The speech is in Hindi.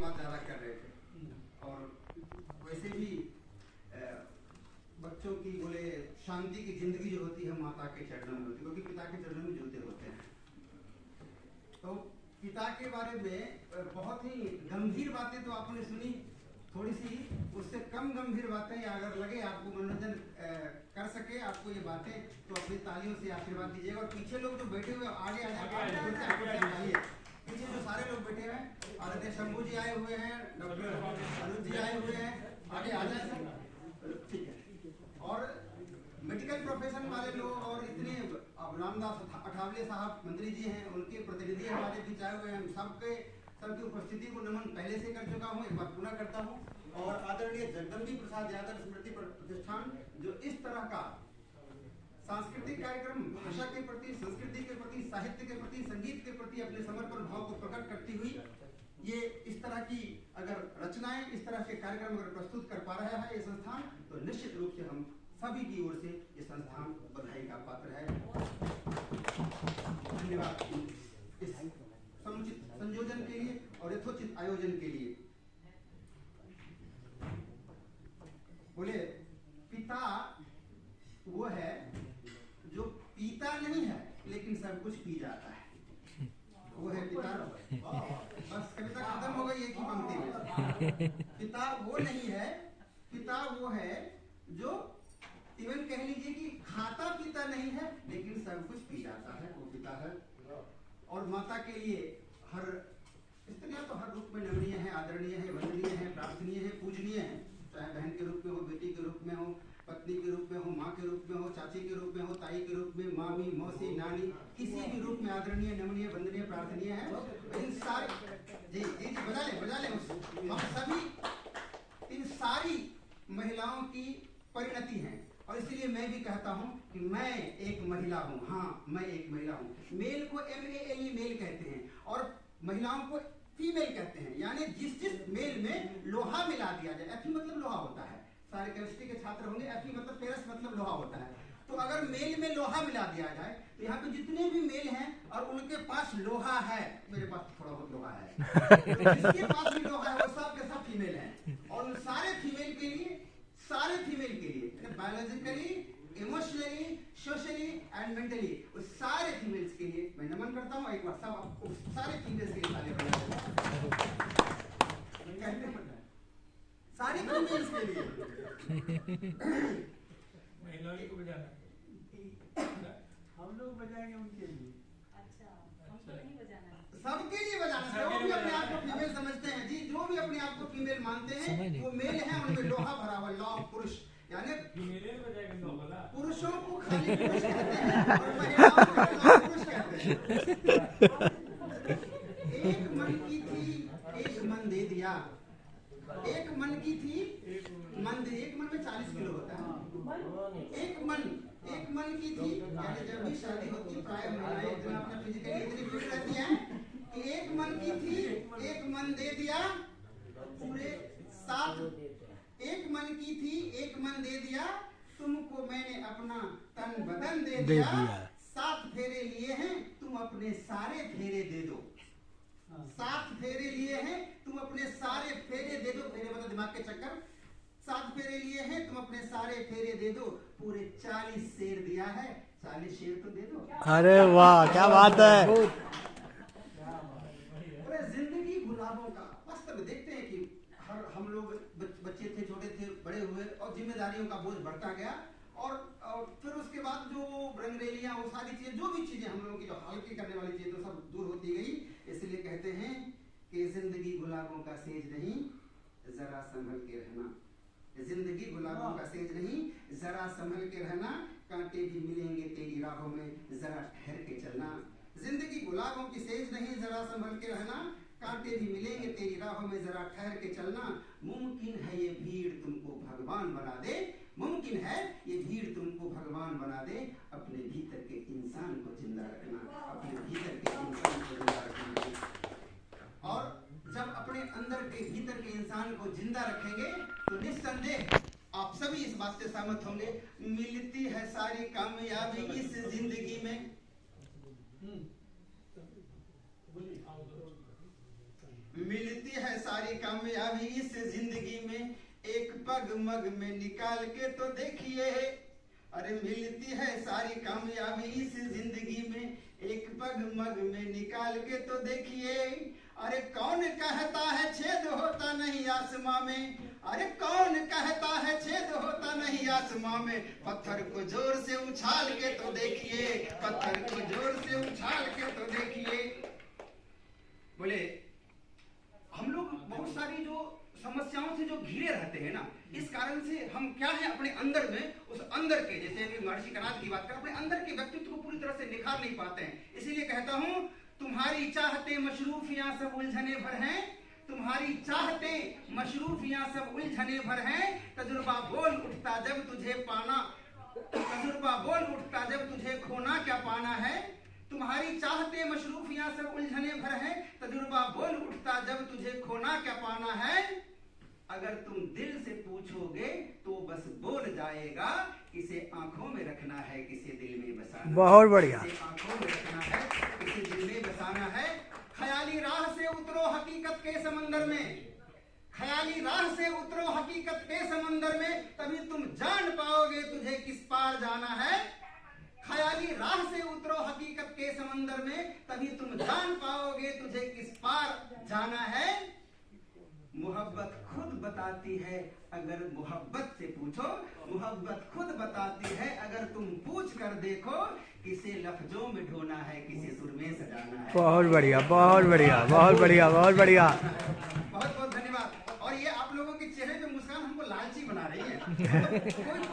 बात ज़्यादा कर रहे थे, और वैसे भी बच्चों की बोले शांति की जिंदगी जो होती है माता के चरणों में होती है, क्योंकि पिता के चरणों में जूते होते हैं। तो पिता के बारे में बहुत ही गंभीर बातें तो आपने सुनी, थोड़ी सी उससे कम गंभीर बातें अगर लगे आपको मनोरंजन कर सके आपको ये बातें, तो अपनी तालियों से आशीर्वाद दीजिएगा। और पीछे लोग जो बैठे हुए आगे आइए, पीछे जो सारे लोग बैठे हैं, आदित्य शंभू जी आए हुए हैं, डॉक्टर अनुज जी आए हुए हैं, आगे आ जाए, ठीक है। और मेडिकल प्रोफेशन वाले लोग और इतने रामदास अठावले साहब मंत्री जी हैं, उनके प्रतिनिधि हमारे बीच आए हुए हैं, सबकी उपस्थिति को नमन पहले से कर चुका हूँ, एक बार पुनः करता हूँ। और आदरणीय जगदम्बी प्रसाद यादव स्मृति प्रतिष्ठान जो इस तरह का सांस्कृतिक कार्यक्रम भाषा के प्रति, संस्कृति के प्रति, साहित्य के प्रति, संगीत के प्रति अपने समर्पण भाव को प्रकट करती हुई ये इस तरह की अगर रचनाएं, इस तरह के कार्यक्रम अगर प्रस्तुत कर पा रहा है ये संस्थान, तो निश्चित रूप से हम सभी की ओर से ये संस्थान बधाई का पात्र है। धन्यवाद इस समुचित संयोजन के लिए और यथोचित आयोजन के लिए। बोले पिता वो है जो पीता नहीं है लेकिन सब कुछ पी जाता है, वो है पिता। बस कविता खत्म हो गई एक ही पंक्ति में। पिता वो नहीं है, पिता वो है जो इवन कह लीजिए कि खाता पीता नहीं है लेकिन सब कुछ पी जाता है, वो पिता है। और माता के लिए हर स्त्रियां तो हर रूप में नमनीय है, आदरणीय है, वंदनीय है, प्रार्थनीय है, पूजनीय है, चाहे बहन के रूप में हो, बेटी के रूप में हो, पत्नी के रूप में हो, माँ के रूप में हो, चाची के रूप में हो, ताई के रूप में, मामी, मौसी, नानी, किसी भी रूप में आदरणीय, नमनीय, वंदनीय, प्रार्थनीय है। इन सारी जी बजा ले हम सभी इन सारी महिलाओं की परिणति हैं। और इसलिए मैं भी कहता हूं कि मैं एक महिला हूं। हाँ, मैं एक महिला हूं। मेल को MALE मेल कहते हैं और महिलाओं को फीमेल कहते हैं, यानी जिस मेल में लोहा मिला दिया जाए, Fe मतलब लोहा होता है, सारे केमिस्ट्री के छात्र होंगे, Fe मतलब फेरस मतलब लोहा होता है। तो अगर मेल में लोहा मिला दिया जाए तो यहाँ पे जितने भी मेल हैं और उनके पास लोहा है, मेरे पास थोड़ा बहुत लोहा है, तो जिसके पास भी लोहा है वो सब के सब फीमेल हैं। और उन सारे फीमेल के लिए biologically, emotionally, socially and mentally उस सारे फीमेल्स के लिए मैं नमन करता हूँ। एक बार सब सारे फीमेल्स के लिए तालियां बजाएं, सारी फीमेल्स के लिए। महिलाओं को बजाना, हम लोग बजाएंगे उनके लिए। अच्छा, हमको नहीं बजाना, सबके लिए बजाना। जो भी अपने आप को फीमेल समझते हैं जी, जो भी अपने आप को फीमेल मानते हैं, वो मेल है, उनमें लोहा भरा हुआ, लौ पुरुष, यानी पुरुषों को खाली पुरुष कहते हैं और महिलाओं को लौ पुरुष कहते हैं। एक मन की थी, एक मन दे दिया। एक मन की थी, एक मन में 40 किलो होता है। एक मन की थी, यानी जब भी शादी होती है प्राय महिलाएं इतना अपना फिजिकली इतनी फिट रहती हैं कि एक मन की थी, एक मन दे दिया, पूरे 7। एक मन की थी, एक मन दे दिया, तुमको मैंने अपना तन बदन दे दिया। 7 फेरे लिए हैं, तुम अपने सारे फेरे दे दो। 7 फेरे लिए हैं, तुम अपने सारे फेरे दे दो। फेरे मतलब दिमाग के चक्कर। 7 फेरे लिए हैं, तुम अपने सारे फेरे दे दो। पूरे 40 शेर दिया है, 40 शेर तो दे दो। अरे वाह, क्या बात है। जिंदगी गुलाबों का वास्तव में देखते हैं कि हम लोग बच्चे थे, छोटे थे, बड़े हुए और जिम्मेदारियों का बोझ बढ़ता गया। और फिर उसके बाद जो रंगरेलियां, वो सारी चीजें, जो भी चीजें हम लोगों की जो हल्की करने वाली चीजें, तो सब दूर होती गई। इसलिए कहते हैं कि जिंदगी गुलाबों का सेज नहीं, जरा संभल के रहना। जिंदगी गुलाबों का सेज नहीं, जरा संभल के रहना। कांटे भी मिलेंगे तेरी राहों में, जरा ठहर के चलना। जिंदगी गुलाबों की सेज नहीं, जरा संभल के रहना। कांटे भी मिलेंगे तेरी राहों में, जरा ठहर के चलना। मुमकिन है ये भीड़ तुमको भगवान बना दे, मुमकिन है ये भीड़ तुमको भगवान बना दे। अपने भीतर के इंसान को जिंदा रखना, अपने भीतर के इंसान को जिंदा रखना। और जब अपने अंदर के भीतर के इंसान को जिंदा रखेंगे तो निस्संदेह आप सभी इस बात से सहमत होंगे, मिलती है सारी कामयाबी इस जिंदगी में। मिलती है सारी कामयाबी इस जिंदगी में, एक पग मग में निकाल के तो देखिए। अरे मिलती है सारी कामयाबी इस जिंदगी में, एक पग मग में निकाल के तो देखिए। अरे कौन कहता है छेद होता नहीं आसमां में, अरे कौन कहता है छेद होता नहीं आसमां में, पत्थर को जोर से उछाल के तो देखिए, पत्थर को जोर से उछाल के तो देखिए। बोले हम लोग बहुत सारी जो समस्याओं से जो घिरे रहते हैं ना, इस कारण से हम क्या है अपने अंदर में, उस अंदर के, जैसे अभी महर्षि कणाद की बात करें, अपने अंदर के व्यक्तित्व को पूरी तरह से निखार नहीं पाते हैं। इसीलिए कहता हूं, तुम्हारी चाहते मशरूफ यहाँ सब उलझने भर हैं, तुम्हारी चाहते मशरूफ यहाँ सब उलझने भर हैं। तजुर्बा बोल उठता जब तुझे पाना, तजुर्बा बोल उठता जब तुझे खोना क्या पाना है। तुम्हारी चाहते मशरूफ यहाँ सब उलझने भर हैं, तजुर्बा बोल उठता जब तुझे खोना क्या पाना है। अगर तुम दिल से पूछोगे तो बस बोल जाएगा, किसे आंखों में रखना है किसे दिल में बसाना। बहुत बढ़िया। किसे आंखों में रखना है किसे दिल में बसाना है। ख्याली राह से उतरो हकीकत के समंदर में, ख्याली राह से उतरो हकीकत के समंदर में, तभी तुम जान पाओगे तुझे किस पार जाना है। ख्याली राह से उतरो हकीकत के समंदर में, तभी तुम जान पाओगे तुझे किस पार जाना है। मोहब्बत खुद बताती है अगर मोहब्बत से पूछो, मोहब्बत खुद बताती है अगर तुम पूछ कर देखो, किसे लफ्जों में ढोना है किसे सुर में सजाना है। बहुत बढ़िया, बहुत बढ़िया, बहुत बढ़िया, बहुत बढ़िया। बहुत बहुत धन्यवाद। और ये आप लोगों के चेहरे पे मुस्कान हमको लालची बना रही है। कोई